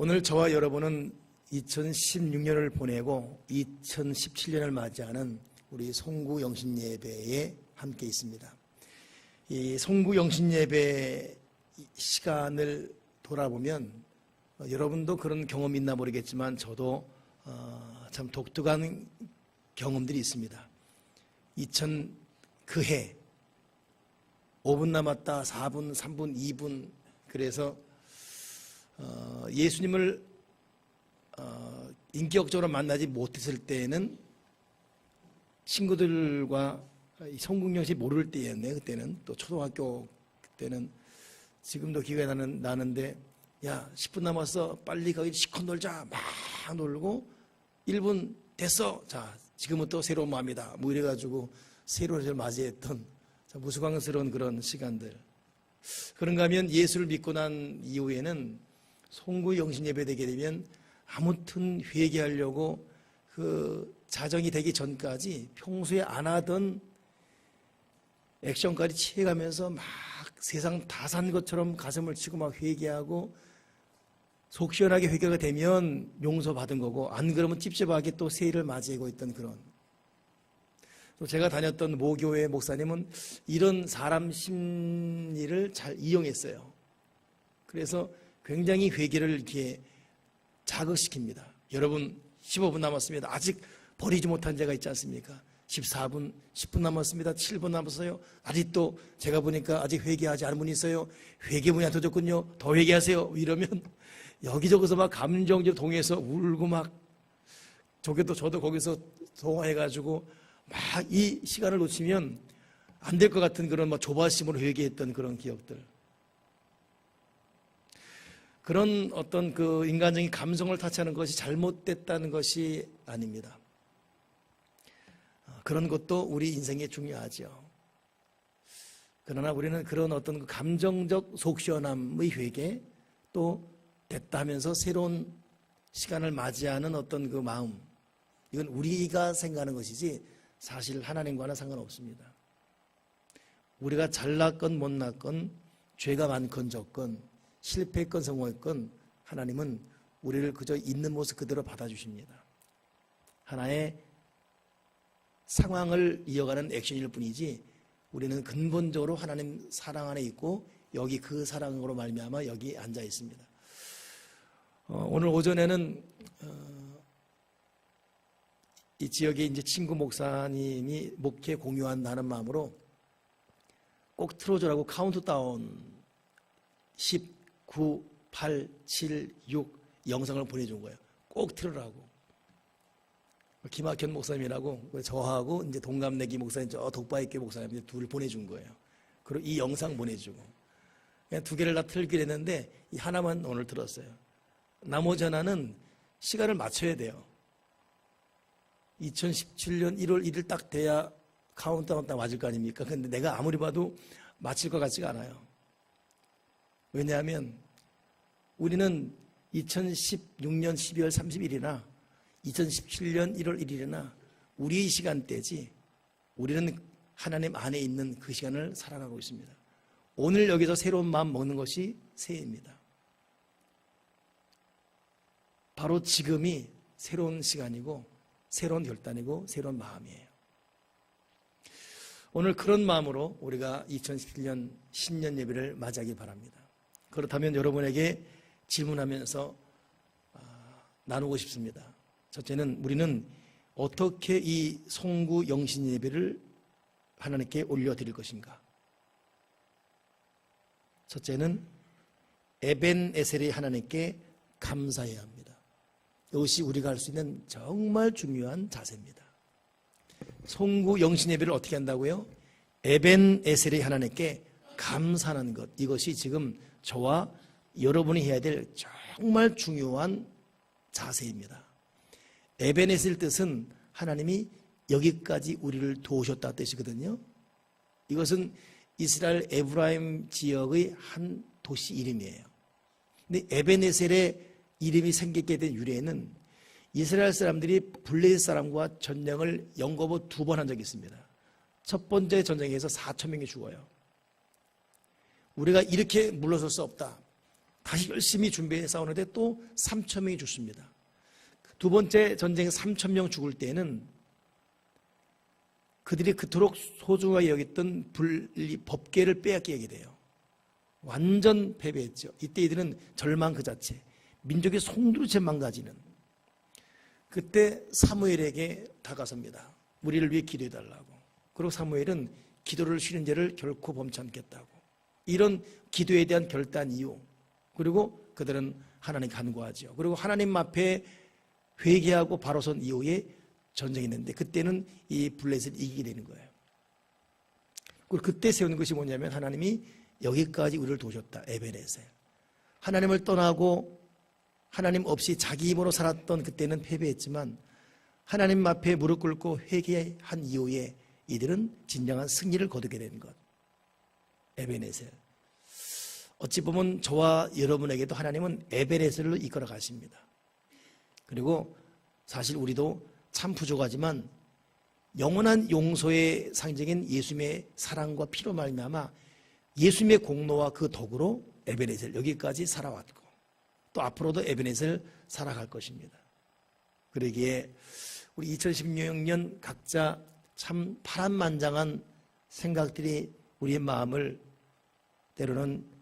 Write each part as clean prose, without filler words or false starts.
오늘 저와 여러분은 2016년을 보내고 2017년을 맞이하는 우리 송구 영신 예배에 함께 있습니다. 이 송구 영신 예배 시간을 돌아보면 여러분도 그런 경험이 있나 모르겠지만 저도 참 독특한 경험들이 있습니다. 그해 5분 남았다, 4분, 3분, 2분 그래서 예수님을 인격적으로 만나지 못했을 때는 친구들과 성공영시 모를 때였네. 그때는 또 초등학교 그때는 지금도 기회가 나는데 야 10분 남았어 빨리 거기 시컷 놀자 막 놀고 1분 됐어 자 지금은 또 새로운 마음이다 뭐 이래가지고 새로운 해를 맞이했던 무수강스러운 그런 시간들. 그런가 하면 예수를 믿고 난 이후에는 송구 영신 예배 되게 되면 아무튼 회개하려고 그 자정이 되기 전까지 평소에 안 하던 액션까지 취해가면서 막 세상 다 산 것처럼 가슴을 치고 막 회개하고 속 시원하게 회개가 되면 용서받은 거고 안 그러면 찝찝하게 또 새해를 맞이하고 있던 그런. 또 제가 다녔던 모교회 목사님은 이런 사람 심리를 잘 이용했어요. 그래서 굉장히 회개를 이렇게 자극시킵니다. 여러분 15분 남았습니다. 아직 버리지 못한 죄가 있지 않습니까? 14분, 10분 남았습니다. 7분 남았어요. 아직도 제가 보니까 아직 회개하지 않은 분이 있어요. 회개문이 안 터졌군요. 더 회개하세요. 이러면 여기저기서 막 감정적으로 동해서 울고 막 저도 거기서 동화해가지고 막 이 시간을 놓치면 안 될 것 같은 그런 막 조바심으로 회개했던 그런 기억들. 그런 어떤 그 인간적인 감성을 타치하는 것이 잘못됐다는 것이 아닙니다. 그런 것도 우리 인생에 중요하죠. 그러나 우리는 그런 어떤 감정적 속시원함의 회개 또 됐다 하면서 새로운 시간을 맞이하는 어떤 그 마음 이건 우리가 생각하는 것이지 사실 하나님과는 상관없습니다. 우리가 잘났건 못났건 죄가 많건 적건 실패했건 성공했건 하나님은 우리를 그저 있는 모습 그대로 받아주십니다. 하나의 상황을 이어가는 액션일 뿐이지 우리는 근본적으로 하나님 사랑 안에 있고 여기 그 사랑으로 말미암아 여기 앉아 있습니다. 오늘 오전에는 이 지역에 이제 친구 목사님이 목회 공유한다는 마음으로 꼭 틀어주라고 카운트다운 10, 9, 8, 7, 6 영상을 보내준 거예요. 꼭 틀으라고. 김학현 목사님이라고 저하고 이제 동갑내기 목사님 저 독바이교 목사님 둘을 보내준 거예요. 그리고 이 영상 보내주고 그냥 두 개를 다 틀기로 했는데 이 하나만 오늘 들었어요. 나머지 하나는 시간을 맞춰야 돼요. 2017년 1월 1일 딱 돼야 카운트다운 딱 맞을 거 아닙니까? 근데 내가 아무리 봐도 맞힐 것 같지가 않아요. 왜냐하면 우리는 2016년 12월 30일이나 2017년 1월 1일이나 우리의 시간대지 우리는 하나님 안에 있는 그 시간을 살아가고 있습니다. 오늘 여기서 새로운 마음 먹는 것이 새해입니다. 바로 지금이 새로운 시간이고 새로운 결단이고 새로운 마음이에요. 오늘 그런 마음으로 우리가 2017년 신년 예배를 맞이하기 바랍니다. 그렇다면 여러분에게 질문하면서 나누고 싶습니다. 첫째는 우리는 어떻게 이 송구 영신 예배를 하나님께 올려드릴 것인가? 첫째는 에벤에셀이 하나님께 감사해야 합니다. 이것이 우리가 할 수 있는 정말 중요한 자세입니다. 송구 영신 예배를 어떻게 한다고요? 에벤에셀이 하나님께 감사하는 것. 이것이 지금 저와 여러분이 해야 될 정말 중요한 자세입니다. 에벤에셀 뜻은 하나님이 여기까지 우리를 도우셨다 뜻이거든요. 이것은 이스라엘 에브라임 지역의 한 도시 이름이에요. 근데 에벤에셀의 이름이 생기게 된 유래는 이스라엘 사람들이 블레셋 사람과 전쟁을 연거푸 2번 한 적이 있습니다. 첫 번째 전쟁에서 4,000명이 죽어요. 우리가 이렇게 물러설 수 없다. 다시 열심히 준비해 싸우는데 또 3,000명이 죽습니다. 두 번째 전쟁 3,000명 죽을 때는 그들이 그토록 소중하게 여겼던 법계를 빼앗기게 돼요. 완전 패배했죠. 이때 이들은 절망 그 자체, 민족의 송두리째 망가지는. 그때 사무엘에게 다가섭니다. 우리를 위해 기도해달라고. 그리고 사무엘은 기도를 쉬는 죄를 결코 범치 않겠다고. 이런 기도에 대한 결단 이유, 그리고 그들은 하나님 간구하죠. 그리고 하나님 앞에 회개하고 바로 선 이후에 전쟁이 있는데 그때는 이 블레셋을 이기게 되는 거예요. 그리고 그때 세우는 것이 뭐냐면 하나님이 여기까지 우리를 도우셨다. 에베네셀. 하나님을 떠나고 하나님 없이 자기 힘으로 살았던 그때는 패배했지만 하나님 앞에 무릎 꿇고 회개한 이후에 이들은 진정한 승리를 거두게 되는 것. 에베네셀. 어찌 보면 저와 여러분에게도 하나님은 에베네셀로 이끌어 가십니다. 그리고 사실 우리도 참 부족하지만 영원한 용서의 상징인 예수님의 사랑과 피로 말미암아 예수님의 공로와 그 덕으로 에베네셀 여기까지 살아왔고 또 앞으로도 에베네셀 살아갈 것입니다. 그러기에 우리 2016년 각자 참 파란만장한 생각들이 우리의 마음을 때로는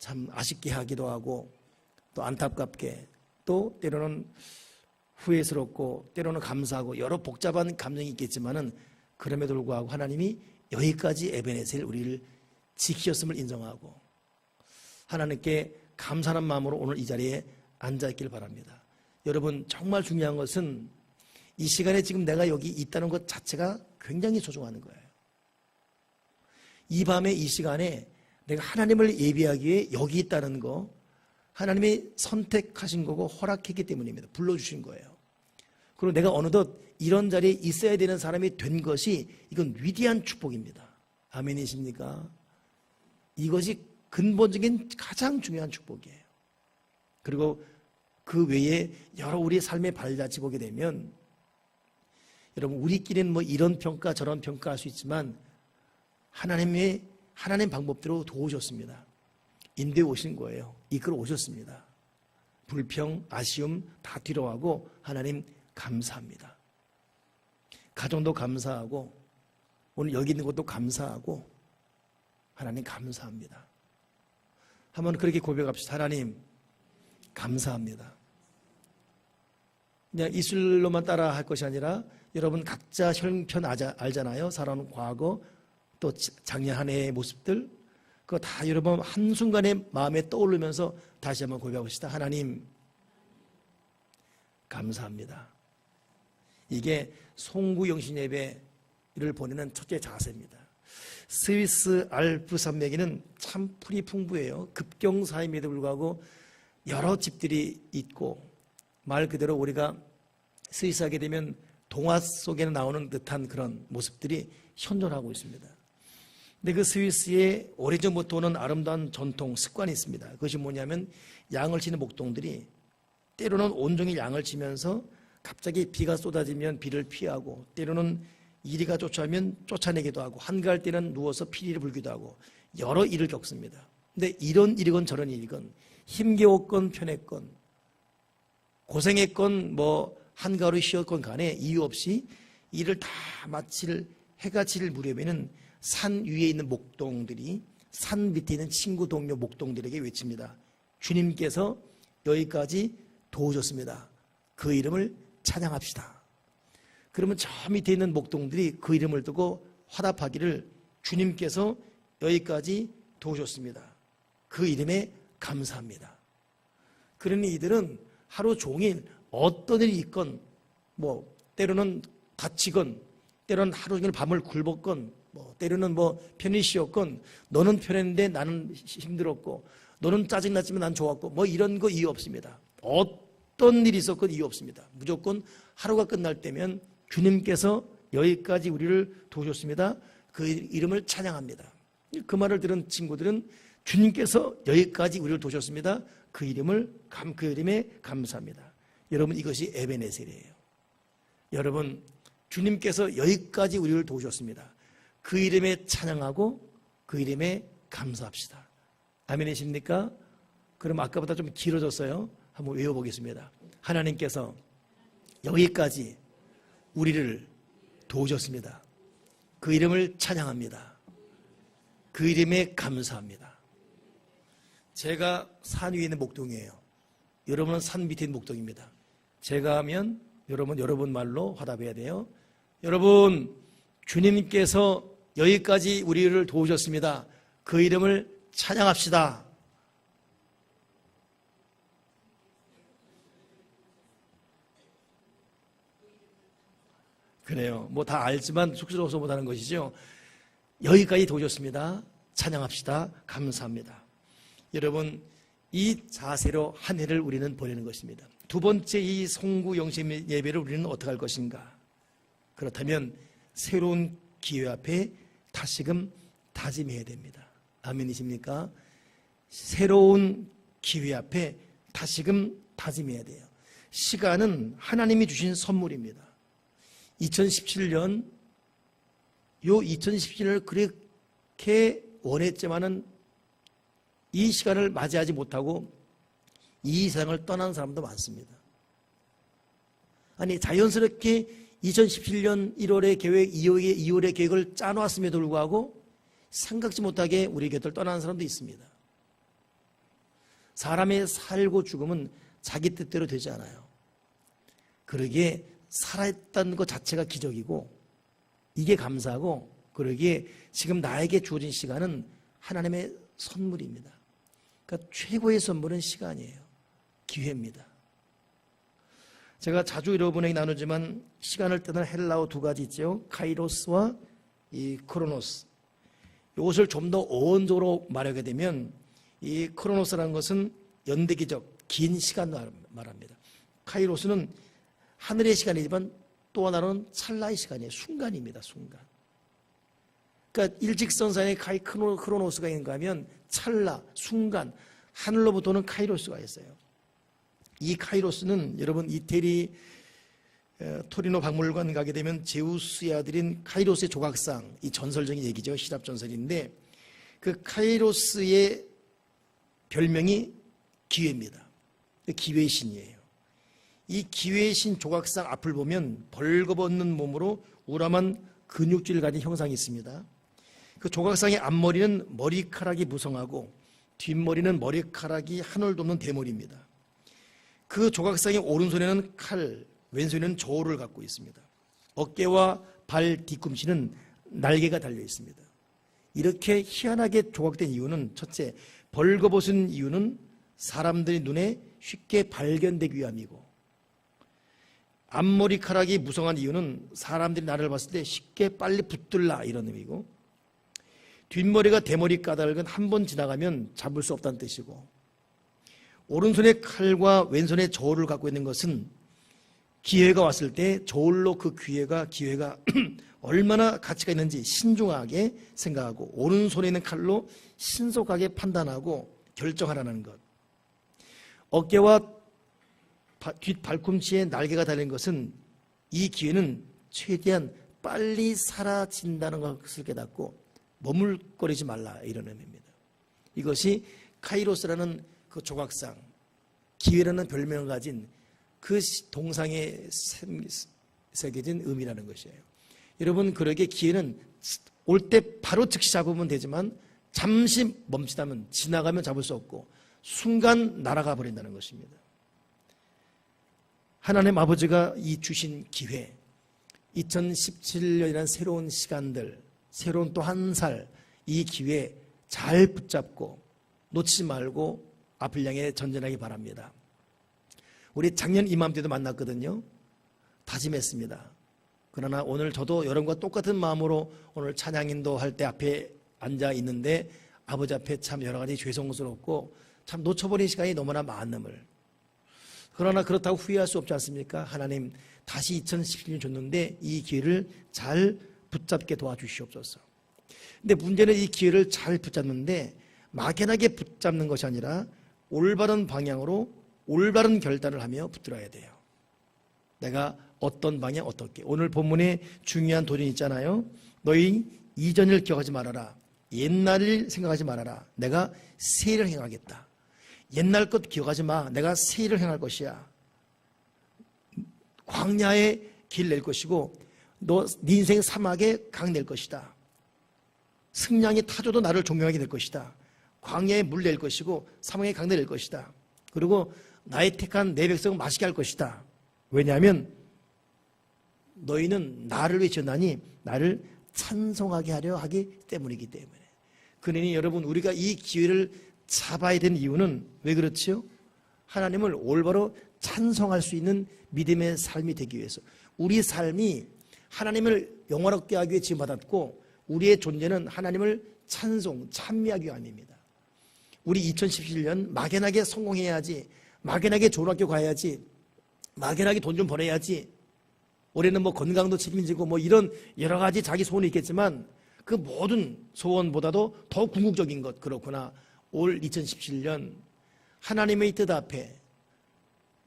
참 아쉽게 하기도 하고 또 안타깝게 또 때로는 후회스럽고 때로는 감사하고 여러 복잡한 감정이 있겠지만은 그럼에도 불구하고 하나님이 여기까지 에베네셀 우리를 지키셨음을 인정하고 하나님께 감사하는 마음으로 오늘 이 자리에 앉아있길 바랍니다. 여러분 정말 중요한 것은 이 시간에 지금 내가 여기 있다는 것 자체가 굉장히 소중한 거예요. 이 밤에 이 시간에 내가 하나님을 예비하기 위해 여기 있다는 거 하나님이 선택하신 거고 허락했기 때문입니다. 불러주신 거예요. 그리고 내가 어느덧 이런 자리에 있어야 되는 사람이 된 것이 이건 위대한 축복입니다. 아멘이십니까? 이것이 근본적인 가장 중요한 축복이에요. 그리고 그 외에 여러 우리의 삶의 발자취 보게 되면 여러분 우리끼리는 뭐 이런 평가 저런 평가할 수 있지만 하나님 방법대로 도우셨습니다. 인도에 오신 거예요. 이끌어 오셨습니다. 불평, 아쉬움 다 뒤로하고 하나님 감사합니다. 가정도 감사하고 오늘 여기 있는 것도 감사하고 하나님 감사합니다. 한번 그렇게 고백합시다. 하나님 감사합니다. 그냥 이슬로만 따라 할 것이 아니라 여러분 각자 형편 알잖아요. 살아온 과거 또 작년 한 해의 모습들 그거 다 여러분 한순간에 마음에 떠오르면서 다시 한번 고백합시다. 하나님 감사합니다. 이게 송구영신 예배를 보내는 첫째 자세입니다. 스위스 알프 산맥에는 참 풀이 풍부해요. 급경사임에도 불구하고 여러 집들이 있고 말 그대로 우리가 스위스 하게 되면 동화 속에 나오는 듯한 그런 모습들이 현존하고 있습니다. 근데 그 스위스에 오래전부터 오는 아름다운 전통 습관이 있습니다. 그것이 뭐냐면 양을 치는 목동들이 때로는 온종일 양을 치면서 갑자기 비가 쏟아지면 비를 피하고 때로는 이리가 쫓아오면 쫓아내기도 하고 한가할 때는 누워서 피리를 불기도 하고 여러 일을 겪습니다. 근데 이런 일이건 저런 일이건 힘겨웠건 편했건 고생했건 뭐 한가로 쉬었건 간에 이유 없이 일을 다 마칠 해가 질 무렵에는 산 위에 있는 목동들이 산 밑에 있는 친구 동료 목동들에게 외칩니다. 주님께서 여기까지 도우셨습니다. 그 이름을 찬양합시다. 그러면 저 밑에 있는 목동들이 그 이름을 두고 화답하기를 주님께서 여기까지 도우셨습니다. 그 이름에 감사합니다. 그러니 이들은 하루 종일 어떤 일이 있건 뭐 때로는 다치건 때로는 하루 종일 밤을 굶었건 뭐 때로는 뭐 편히 쉬었건 너는 편했는데 나는 힘들었고 너는 짜증났지만 난 좋았고 뭐 이런 거 이유 없습니다. 어떤 일이 있었건 이유 없습니다. 무조건 하루가 끝날 때면 주님께서 여기까지 우리를 도우셨습니다. 그 이름을 찬양합니다. 그 말을 들은 친구들은 주님께서 여기까지 우리를 도우셨습니다. 그 이름에 감사합니다. 여러분 이것이 에베네셀이에요. 여러분 주님께서 여기까지 우리를 도우셨습니다. 그 이름에 찬양하고 그 이름에 감사합시다. 아멘이십니까? 그럼 아까보다 좀 길어졌어요. 한번 외워보겠습니다. 하나님께서 여기까지 우리를 도우셨습니다. 그 이름을 찬양합니다. 그 이름에 감사합니다. 제가 산 위에 있는 목동이에요. 여러분은 산 밑에 있는 목동입니다. 제가 하면 여러분 말로 화답해야 돼요. 여러분, 주님께서 여기까지 우리를 도우셨습니다. 그 이름을 찬양합시다. 그래요. 뭐 다 알지만 쑥스러워서 못하는 것이죠. 여기까지 도우셨습니다. 찬양합시다. 감사합니다. 여러분, 이 자세로 한 해를 우리는 보내는 것입니다. 두 번째, 이 송구 영신 예배를 우리는 어떻게 할 것인가? 그렇다면 새로운 기회 앞에 다시금 다짐해야 됩니다. 아멘이십니까? 새로운 기회 앞에 다시금 다짐해야 돼요. 시간은 하나님이 주신 선물입니다. 2017년, 2017년을 그렇게 원했지만은 이 시간을 맞이하지 못하고 이 세상을 떠난 사람도 많습니다. 아니, 자연스럽게 2017년 1월의 계획, 2월의 계획을 짜놓았음에도 불구하고 생각지 못하게 우리 곁을 떠나는 사람도 있습니다. 사람의 살고 죽음은 자기 뜻대로 되지 않아요. 그러기에 살아있다는 것 자체가 기적이고 이게 감사하고, 그러기에 지금 나에게 주어진 시간은 하나님의 선물입니다. 그러니까 최고의 선물은 시간이에요. 기회입니다. 제가 자주 여러분에게 나누지만 시간을 뜻하는 헬라어 두 가지 있죠. 카이로스와 이 크로노스. 이것을 좀 더 어원적으로 말하게 되면 이 크로노스라는 것은 연대기적, 긴 시간 말합니다. 카이로스는 하늘의 시간이지만 또 하나는 찰나의 시간이에요. 순간입니다. 순간. 그러니까 일직선상에 크로노스가 있는가 하면 찰나, 순간, 하늘로부터는 카이로스가 있어요. 이 카이로스는 여러분 이태리 토리노 박물관 가게 되면 제우스의 아들인 카이로스의 조각상, 이 전설적인 얘기죠. 시랍 전설인데 그 카이로스의 별명이 기회입니다. 기회의 신이에요. 이 기회의 신 조각상 앞을 보면 벌거벗는 몸으로 우람한 근육질을 가진 형상이 있습니다. 그 조각상의 앞머리는 머리카락이 무성하고 뒷머리는 머리카락이 하늘도 없는 대머리입니다. 그 조각상의 오른손에는 칼, 왼손에는 저울을 갖고 있습니다. 어깨와 발 뒤꿈치는 날개가 달려 있습니다. 이렇게 희한하게 조각된 이유는, 첫째, 벌거벗은 이유는 사람들의 눈에 쉽게 발견되기 위함이고, 앞머리카락이 무성한 이유는 사람들이 나를 봤을 때 쉽게 빨리 붙들라, 이런 의미고, 뒷머리가 대머리 까닭은 한 번 지나가면 잡을 수 없다는 뜻이고, 오른손에 칼과 왼손에 저울을 갖고 있는 것은 기회가 왔을 때 저울로 그 기회가 얼마나 가치가 있는지 신중하게 생각하고, 오른손에 있는 칼로 신속하게 판단하고 결정하라는 것. 어깨와 뒷 발꿈치에 날개가 달린 것은 이 기회는 최대한 빨리 사라진다는 것을 깨닫고 머물거리지 말라, 이런 의미입니다. 이것이 카이로스라는 그 조각상, 기회라는 별명을 가진 그 동상에 새겨진 의미라는 것이에요. 여러분, 그러게 기회는 올 때 바로 즉시 잡으면 되지만 잠시 멈칫하면, 지나가면 잡을 수 없고 순간 날아가 버린다는 것입니다. 하나님 아버지가 이 주신 기회, 2017년이라는 새로운 시간들, 새로운 또 한 살, 이 기회 잘 붙잡고 놓치지 말고 앞을 향해 전진하기 바랍니다. 우리 작년 이맘때도 만났거든요. 다짐했습니다. 그러나 오늘 저도 여러분과 똑같은 마음으로 오늘 찬양인도 할 때 앞에 앉아 있는데 아버지 앞에 참 여러 가지 죄송스럽고 참 놓쳐버린 시간이 너무나 많음을. 그러나 그렇다고 후회할 수 없지 않습니까? 하나님 다시 2017년 줬는데 이 기회를 잘 붙잡게 도와주시옵소서. 근데 문제는 이 기회를 잘 붙잡는데 막연하게 붙잡는 것이 아니라 올바른 방향으로 올바른 결단을 하며 붙들어야 돼요. 내가 어떤 방향 어떻게. 오늘 본문에 중요한 도전이 있잖아요. 너희 이전 일 기억하지 말아라. 옛날 일 생각하지 말아라. 내가 새 일을 행하겠다. 옛날 것 기억하지 마. 내가 새 일을 행할 것이야. 광야에 길 낼 것이고 네 인생 사막에 강 낼 것이다. 승냥이 타조도 나를 존경하게 될 것이다. 광야에 물 낼 것이고 사막에 강 낼 것이다. 그리고 나의 택한 내 백성을 맛있게 할 것이다. 왜냐하면 너희는 나를 위해 지었나니 나를 찬송하게 하려 하기 때문이기 때문에. 그러니 여러분, 우리가 이 기회를 잡아야 되는 이유는 왜 그렇지요? 하나님을 올바로 찬송할 수 있는 믿음의 삶이 되기 위해서. 우리 삶이 하나님을 영화롭게 하기 위해 지음받았고 우리의 존재는 하나님을 찬송, 찬미하기 위함입니다. 우리 2017년 막연하게 성공해야지, 막연하게 좋은 학교 가야지, 막연하게 돈 좀 벌어야지, 올해는 뭐 건강도 책임지고 뭐 이런 여러 가지 자기 소원이 있겠지만 그 모든 소원보다도 더 궁극적인 것, 그렇구나. 올 2017년 하나님의 뜻 앞에,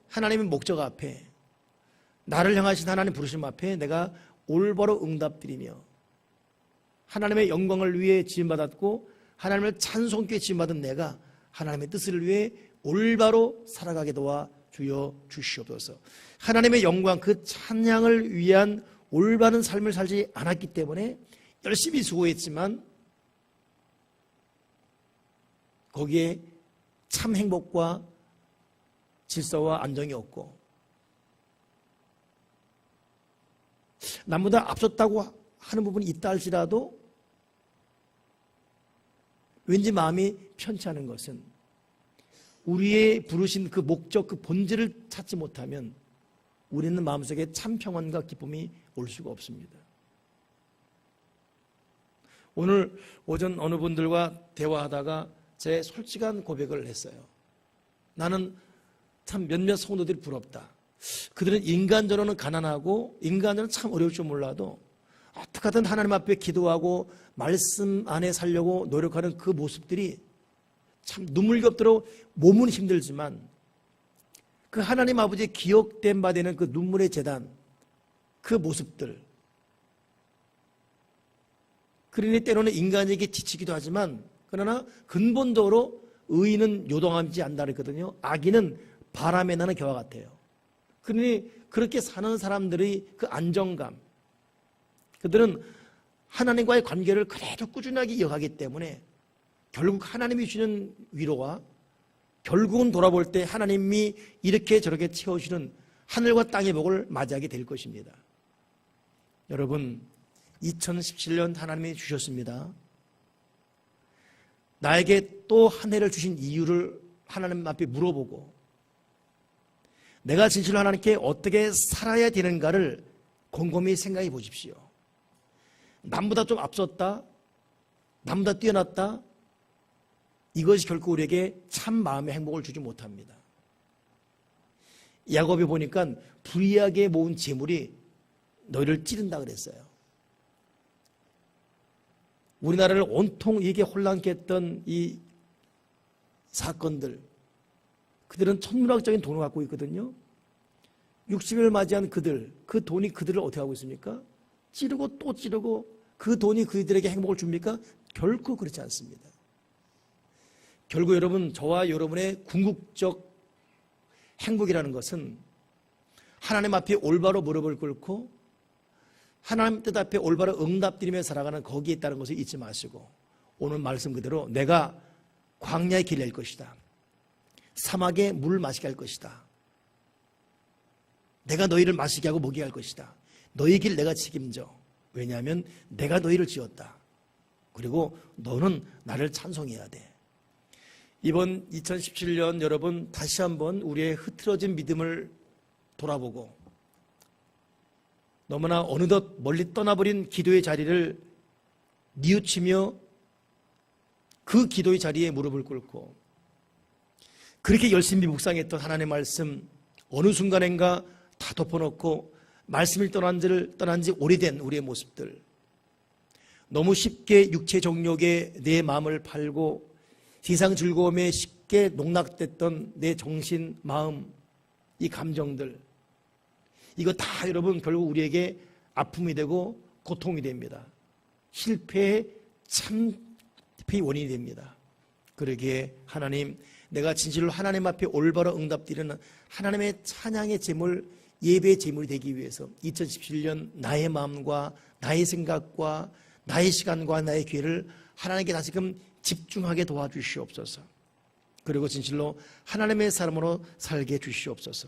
하나님의 목적 앞에, 나를 향하신 하나님 부르심 앞에 내가 올바로 응답드리며 하나님의 영광을 위해 지음받았고 하나님을 찬송케 지음받은 내가 하나님의 뜻을 위해 올바로 살아가게 도와 주여 주시옵소서. 하나님의 영광, 그 찬양을 위한 올바른 삶을 살지 않았기 때문에 열심히 수고했지만 거기에 참 행복과 질서와 안정이 없고 남보다 앞섰다고 하는 부분이 있다 할지라도 왠지 마음이 편치 않은 것은 우리의 부르신 그 목적, 그 본질을 찾지 못하면 우리는 마음속에 참 평안과 기쁨이 올 수가 없습니다. 오늘 오전 어느 분들과 대화하다가 제 솔직한 고백을 했어요. 나는 참 몇몇 성도들이 부럽다. 그들은 인간적으로는 가난하고 인간적으로는 참 어려울 줄 몰라도 어떻게든 하나님 앞에 기도하고 말씀 안에 살려고 노력하는 그 모습들이 참 눈물겹도록 몸은 힘들지만 그 하나님 아버지의 기억된 바 되는 그 눈물의 제단, 그 모습들, 그러니 때로는 인간에게 지치기도 하지만 그러나 근본적으로 의인은 요동하지 않는다 그랬거든요. 악인은 바람에 나는 겨와 같아요. 그러니 그렇게 사는 사람들의 그 안정감, 그들은 하나님과의 관계를 그래도 꾸준하게 이어가기 때문에 결국 하나님이 주시는 위로와 결국은 돌아볼 때 하나님이 이렇게 저렇게 채워주시는 하늘과 땅의 복을 맞이하게 될 것입니다. 여러분, 2017년 하나님이 주셨습니다. 나에게 또 한 해를 주신 이유를 하나님 앞에 물어보고 내가 진실로 하나님께 어떻게 살아야 되는가를 곰곰이 생각해 보십시오. 남보다 좀 앞섰다, 남보다 뛰어났다, 이것이 결코 우리에게 참 마음의 행복을 주지 못합니다. 야곱이 보니까 불의하게 모은 재물이 너희를 찌른다 그랬어요. 우리나라를 온통 이게 혼란케 했던 이 사건들, 그들은 천문학적인 돈을 갖고 있거든요. 60을 맞이한 그들, 그 돈이 그들을 어떻게 하고 있습니까? 찌르고 또 찌르고 그 돈이 그들에게 행복을 줍니까? 결코 그렇지 않습니다. 결국 여러분, 저와 여러분의 궁극적 행복이라는 것은 하나님 앞에 올바로 무릎을 꿇고 하나님 뜻 앞에 올바로 응답드리며 살아가는 거기에 있다는 것을 잊지 마시고 오늘 말씀 그대로 내가 광야에 길 낼 것이다. 사막에 물 마시게 할 것이다. 내가 너희를 마시게 하고 먹이게 할 것이다. 너희 길 내가 책임져. 왜냐하면 내가 너희를 지었다. 그리고 너는 나를 찬송해야 돼. 이번 2017년 여러분 다시 한번 우리의 흐트러진 믿음을 돌아보고 너무나 어느덧 멀리 떠나버린 기도의 자리를 뉘우치며 그 기도의 자리에 무릎을 꿇고 그렇게 열심히 묵상했던 하나님의 말씀 어느 순간인가 다 덮어놓고 말씀을 떠난 지 오래된 우리의 모습들, 너무 쉽게 육체 정욕에 내 마음을 팔고 세상 즐거움에 쉽게 농락됐던 내 정신, 마음, 이 감정들, 이거 다 여러분 결국 우리에게 아픔이 되고 고통이 됩니다. 실패의 원인이 됩니다. 그러기에 하나님, 내가 진실로 하나님 앞에 올바로 응답드리는 하나님의 찬양의 제물, 예배의 제물이 되기 위해서 2017년 나의 마음과 나의 생각과 나의 시간과 나의 기회를 하나님께 다시금 집중하게 도와주시옵소서. 그리고 진실로 하나님의 사람으로 살게 해주시옵소서.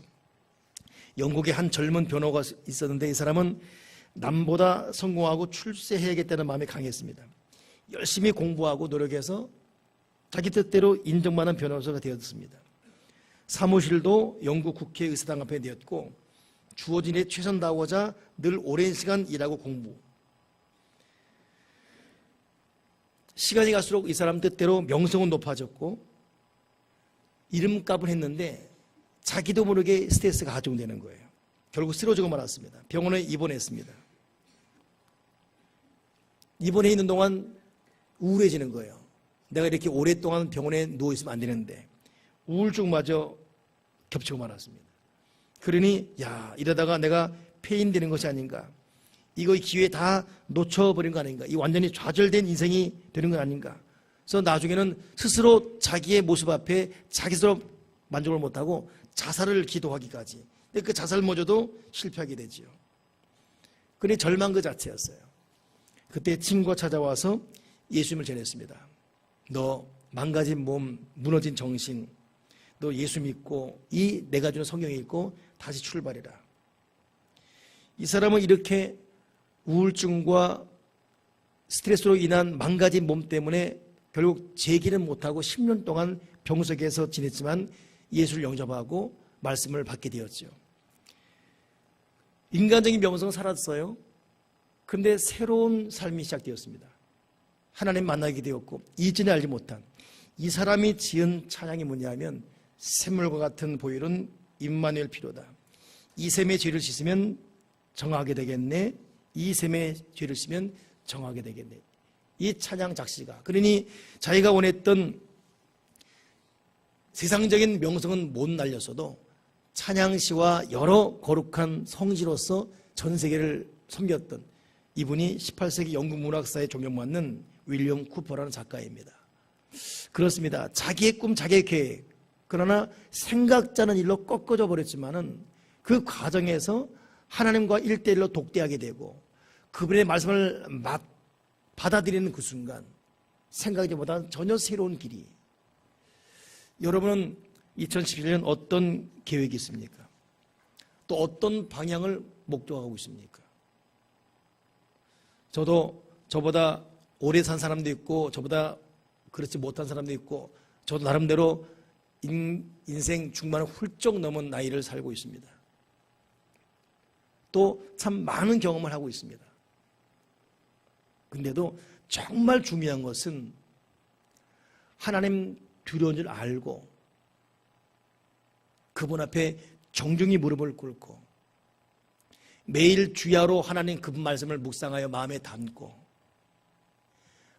영국에 한 젊은 변호가 있었는데 이 사람은 남보다 성공하고 출세해야겠다는 마음이 강했습니다. 열심히 공부하고 노력해서 자기 뜻대로 인정받는 변호사가 되었습니다. 사무실도 영국 국회 의사당 앞에 되었고 주어진 일에 최선 다하고자 늘 오랜 시간 일하고 공부. 시간이 갈수록 이 사람 뜻대로 명성은 높아졌고 이름값을 했는데 자기도 모르게 스트레스가 가중되는 거예요. 결국 쓰러지고 말았습니다. 병원에 입원했습니다. 입원해 있는 동안 우울해지는 거예요. 내가 이렇게 오랫동안 병원에 누워있으면 안 되는데 우울증마저 겹치고 말았습니다. 그러니 이러다가 내가 폐인되는 것이 아닌가, 이거 기회 다 놓쳐버린 거 아닌가, 이 완전히 좌절된 인생이 되는 거 아닌가. 그래서 나중에는 스스로 자기의 모습 앞에 자기 스스로 만족을 못하고 자살을 기도하기까지. 근데 그 자살마저도 실패하게 되지요. 그러니 절망 그 자체였어요. 그때 친구가 찾아와서 예수님을 전했습니다. 너 망가진 몸, 무너진 정신, 너 예수 믿고 이 내가 주는 성경 읽고 다시 출발해라. 이 사람은 이렇게 우울증과 스트레스로 인한 망가진 몸 때문에 결국 재기는 못하고 10년 동안 병석에서 지냈지만 예수를 영접하고 말씀을 받게 되었죠. 인간적인 명성은 사라졌어요. 그런데 새로운 삶이 시작되었습니다. 하나님 만나게 되었고 이전에 알지 못한 이 사람이 지은 찬양이 뭐냐면 샘물과 같은 보혈은 임마누엘 피로다. 이 샘의 죄를 씻으면 정하게 되겠네. 이 샘의 죄를 씻으면 정하게 되겠네. 이 찬양 작시가, 그러니 자기가 원했던 세상적인 명성은 못 날렸어도 찬양시와 여러 거룩한 성지로서 전 세계를 섬겼던 이분이 18세기 영국 문학사에 존경받는 윌리엄 쿠퍼라는 작가입니다. 그렇습니다. 자기의 꿈, 자기의 계획, 그러나 생각자는 일로 꺾어져 버렸지만은 그 과정에서 하나님과 1대1로 독대하게 되고 그분의 말씀을 받아들이는 그 순간 생각보다 전혀 새로운 길이. 여러분은 2011년 어떤 계획이 있습니까? 또 어떤 방향을 목표하고 있습니까? 저도 저보다 오래 산 사람도 있고 저보다 그렇지 못한 사람도 있고 저도 나름대로 인생 중반을 훌쩍 넘은 나이를 살고 있습니다. 또 참 많은 경험을 하고 있습니다. 근데도 정말 중요한 것은 하나님 두려운 줄 알고 그분 앞에 정중히 무릎을 꿇고 매일 주야로 하나님 그분 말씀을 묵상하여 마음에 담고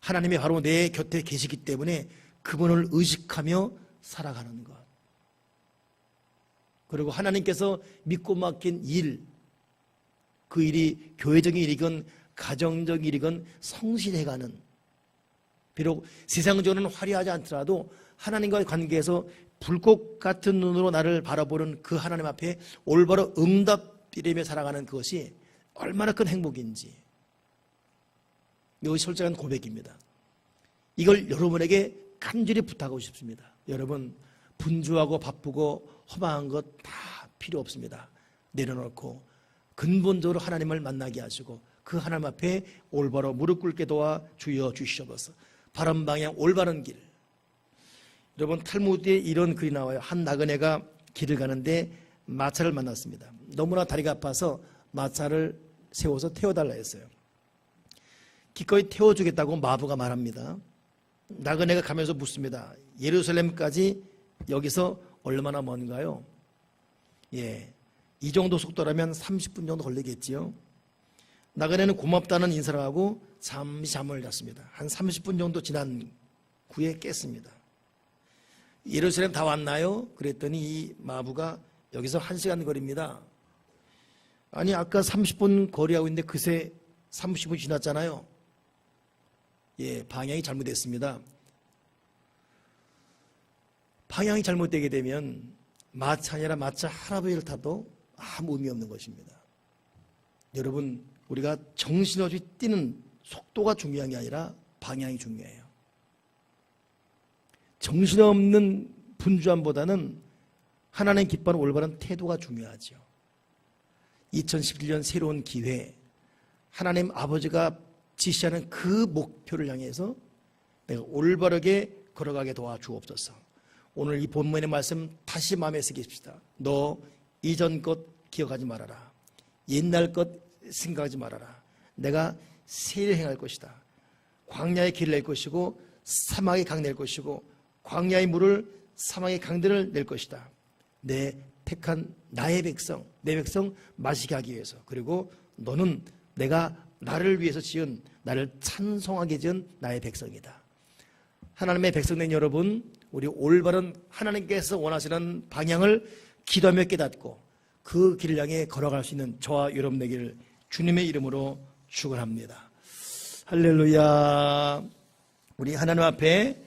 하나님이 바로 내 곁에 계시기 때문에 그분을 의식하며 살아가는 것. 그리고 하나님께서 믿고 맡긴 일, 그 일이 교회적인 일이건 가정적인 일이건 성실해가는, 비록 세상적으로는 화려하지 않더라도 하나님과의 관계에서 불꽃 같은 눈으로 나를 바라보는 그 하나님 앞에 올바로 응답드리며 살아가는 그것이 얼마나 큰 행복인지, 이것이 솔직한 고백입니다. 이걸 여러분에게 간절히 부탁하고 싶습니다. 여러분, 분주하고 바쁘고 허망한 것 다 필요 없습니다. 내려놓고 근본적으로 하나님을 만나게 하시고 그 하나님 앞에 올바로 무릎 꿇게 도와 주여 주시옵소서. 바른 방향 올바른 길. 여러분, 탈무드에 이런 글이 나와요. 한 나그네가 길을 가는데 마차를 만났습니다. 너무나 다리가 아파서 마차를 세워서 태워달라 했어요. 기꺼이 태워주겠다고 마부가 말합니다. 나그네가 가면서 묻습니다. 예루살렘까지 여기서 얼마나 먼가요? 이 정도 속도라면 30분 정도 걸리겠지요. 나그네는 고맙다는 인사를 하고 잠시 잠을 잤습니다. 한 30분 정도 지난 후에 깼습니다. 예루살렘 다 왔나요? 그랬더니 이 마부가 여기서 1시간 거리입니다. 아니, 아까 30분 거리하고 있는데 그새 30분 지났잖아요. 방향이 잘못됐습니다. 방향이 잘못되게 되면 마차 아니라 마차 할아버지를 타도 아무 의미 없는 것입니다. 여러분, 우리가 정신없이 뛰는 속도가 중요한 게 아니라 방향이 중요해요. 정신없는 분주함보다는 하나님 기뻐하는 올바른 태도가 중요하죠. 2011년 새로운 기회, 하나님 아버지가 지시하는 그 목표를 향해서 내가 올바르게 걸어가게 도와주옵소서. 오늘 이 본문의 말씀 다시 마음에 새깁시다. 너 이전 것 기억하지 말아라. 옛날 것 생각하지 말아라. 내가 세일을 행할 것이다. 광야의 길을 낼 것이고 사막의 강 낼 것이고 광야의 물을 사막의 강들을 낼 것이다. 내 택한 나의 백성, 내 백성 마시게 하기 위해서. 그리고 너는 내가 나를 위해서 지은, 나를 찬송하게 지은 나의 백성이다. 하나님의 백성된 여러분, 우리 올바른 하나님께서 원하시는 방향을 기도하며 깨닫고 그 길을 향해 걸어갈 수 있는 저와 여러분 되기를 주님의 이름으로 축원합니다. 할렐루야. 우리 하나님 앞에